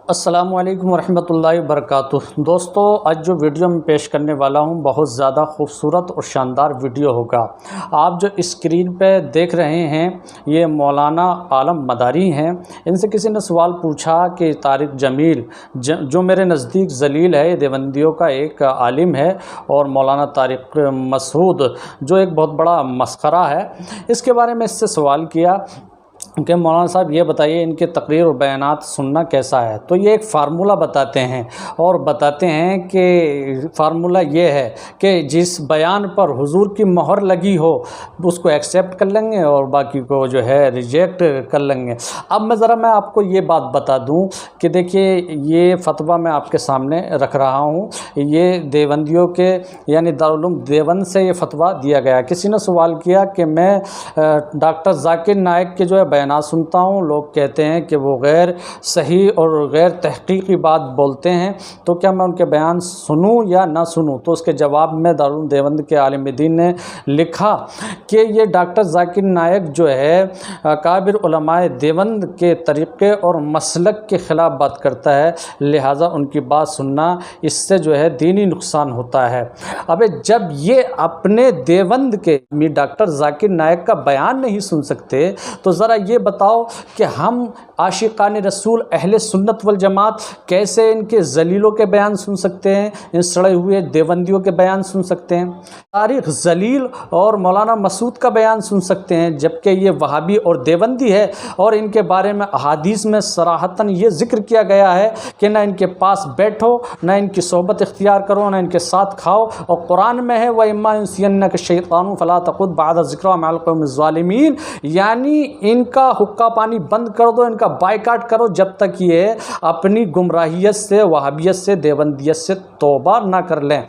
السلام علیکم ورحمۃ اللہ وبرکاتہ۔ دوستو، آج جو ویڈیو میں پیش کرنے والا ہوں بہت زیادہ خوبصورت اور شاندار ویڈیو ہوگا۔ آپ جو اسکرین پہ دیکھ رہے ہیں یہ مولانا عالم مداری ہیں۔ ان سے کسی نے سوال پوچھا کہ طارق جمیل جو میرے نزدیک ذلیل ہے، دیوبندیوں کا ایک عالم ہے، اور مولانا طارق مسعود جو ایک بہت بڑا مسخرہ ہے، اس کے بارے میں اس سے سوال کیا کہ مولانا صاحب یہ بتائیے ان کے تقریر اور بیانات سننا کیسا ہے۔ تو یہ ایک فارمولہ بتاتے ہیں اور بتاتے ہیں کہ فارمولہ یہ ہے کہ جس بیان پر حضور کی مہر لگی ہو اس کو ایکسیپٹ کر لیں گے اور باقی کو جو ہے ریجیکٹ کر لیں گے۔ اب میں آپ کو یہ بات بتا دوں کہ دیکھیے یہ فتویٰ میں آپ کے سامنے رکھ رہا ہوں، یہ دیوبندیوں کے یعنی دارالعلوم دیوبند سے یہ فتویٰ دیا گیا۔ کسی نے سوال کیا کہ میں ڈاکٹر ذاکر نائک کے جو ہے بیانات سنتا ہوں، لوگ کہتے ہیں کہ وہ غیر صحیح اور غیر تحقیقی بات بولتے ہیں، تو کیا میں ان کے بیان سنوں یا نہ سنوں؟ تو اس کے جواب میں دارالعلوم دیوبند کے عالم دین نے لکھا کہ یہ ڈاکٹر ذاکر نائک جو ہے اکابر علماء دیوبند کے طریقے اور مسلک کے خلاف بات کرتا ہے، لہٰذا ان کی بات سننا اس سے جو ہے دینی نقصان ہوتا ہے۔ اب جب یہ اپنے دیوبند کے ڈاکٹر ذاکر نائک کا بیان نہیں سن سکتے تو ذرا یہ بتاؤ کہ ہم عاشقان رسول اہل سنت والجماعت کیسے ان کے ذلیلوں کے بیان سن سکتے ہیں، ان سڑے ہوئے دیوبندیوں کے بیان سن سکتے ہیں؟ طارق ذلیل اور مولانا مسعود کا بیان سن سکتے ہیں، جبکہ یہ وہابی اور دیوبندی ہے، اور ان کے بارے میں احادیث میں صراحتاً یہ ذکر کیا گیا ہے کہ نہ ان کے پاس بیٹھو، نہ ان کی صحبت اختیار کرو، نہ ان کے ساتھ کھاؤ، اور قرآن میں ہے وَإِمَّا يُنْسِيَنَّكَ الشَّيْطَانُ فَلَا تَقُعُدْ بَعْدَ الذِّكْرَىٰ مَعَ الْقَوْمِ الظَّالِمِينَ، یعنی ان کا حقہ پانی بند کر دو، ان کا بائیکاٹ کرو جب تک یہ اپنی گمراہیت سے، وہابیت سے، دیوبندیت سے توبہ نہ کر لیں۔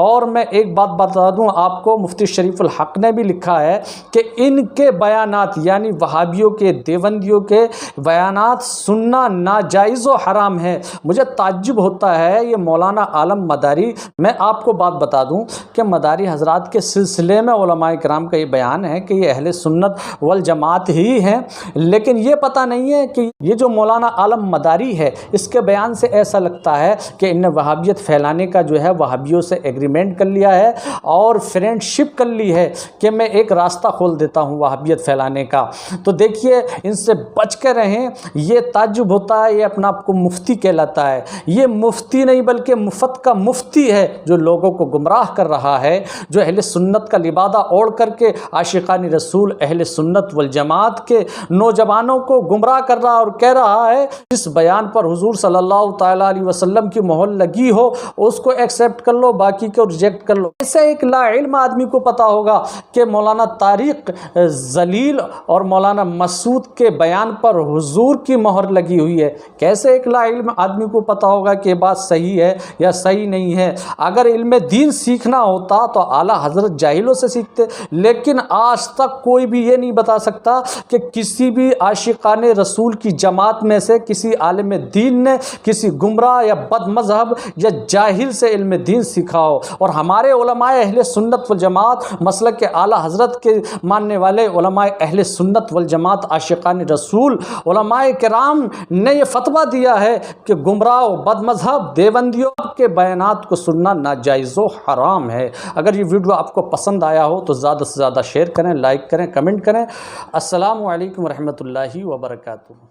اور میں ایک بات بتا دوں آپ کو، مفتی شریف الحق نے بھی لکھا ہے کہ ان کے بیانات یعنی وہابیوں کے، دیوبندیوں کے بیانات سننا ناجائز و حرام ہے۔ مجھے تعجب ہوتا ہے یہ مولانا عالم مداری، میں آپ کو بات بتا دوں کہ مداری حضرات کے سلسلے میں علماء کرام کا یہ بیان ہے کہ یہ اہل سنت والجماعت ہی ہیں، لیکن یہ پتہ نہیں ہے کہ یہ جو مولانا عالم مداری ہے اس کے بیان سے ایسا لگتا ہے کہ ان نے وہابیت پھیلانے کا جو ہے وہابیوں سے ایگریمنٹ کر لیا ہے اور فرینڈ شپ کر لی ہے کہ میں ایک راستہ کھول دیتا ہوں وہابیت پھیلانے کا۔ تو دیکھیے ان سے بچ کے رہیں۔ یہ تعجب ہوتا ہے، یہ اپنا آپ کو مفتی کہلاتا ہے، یہ مفتی نہیں بلکہ مفت کا مفتی ہے جو لوگوں کو گمراہ کر رہا ہے، جو اہل سنت کا لبادہ اوڑھ کر کے عاشقان رسول اہل سنت والجماعت کے نوجوانوں کو گمراہ کر رہا اور کہہ رہا ہے اس بیان پر حضور صلی اللہ تعالیٰ علیہ وسلم کی مہر لگی ہو اس کو ایکسیپٹ کر لو، باقی کو ریجیکٹ کر لو۔ ایسے ایک لا علم آدمی کو پتا ہوگا کہ مولانا طارق ذلیل اور مولانا مسعود کے بیان پر حضور کی مہر لگی ہوئی ہے؟ کیسے ایک لا علم آدمی کو پتا ہوگا کہ یہ بات صحیح ہے یا صحیح نہیں ہے؟ اگر علم دین سیکھنا ہوتا تو اعلیٰ حضرت جاہلوں سے سیکھتے، لیکن آج تک کوئی بھی یہ نہیں بتا سکتا کہ کسی بھی عاشقان رسول کی جماعت میں سے کسی عالم دین نے کسی گمراہ یا بد مذہب یا جاہل سے علم دین سیکھا ہو۔ اور ہمارے علماء اہل سنت والجماعت مسلک کے اعلیٰ حضرت کے ماننے والے علماء اہل سنت والجماعت عاشقان رسول علماء کرام نے یہ فتویٰ دیا ہے کہ گمراہ و بد مذہب دیوبندیوں کے بیانات کو سننا ناجائز و حرام ہے۔ اگر یہ ویڈیو آپ کو پسند آیا ہو تو زیادہ سے زیادہ شیئر کریں، لائک کریں، کمنٹ کریں۔ السلام علیکم ورحمۃ اللہ وبرکاتہ۔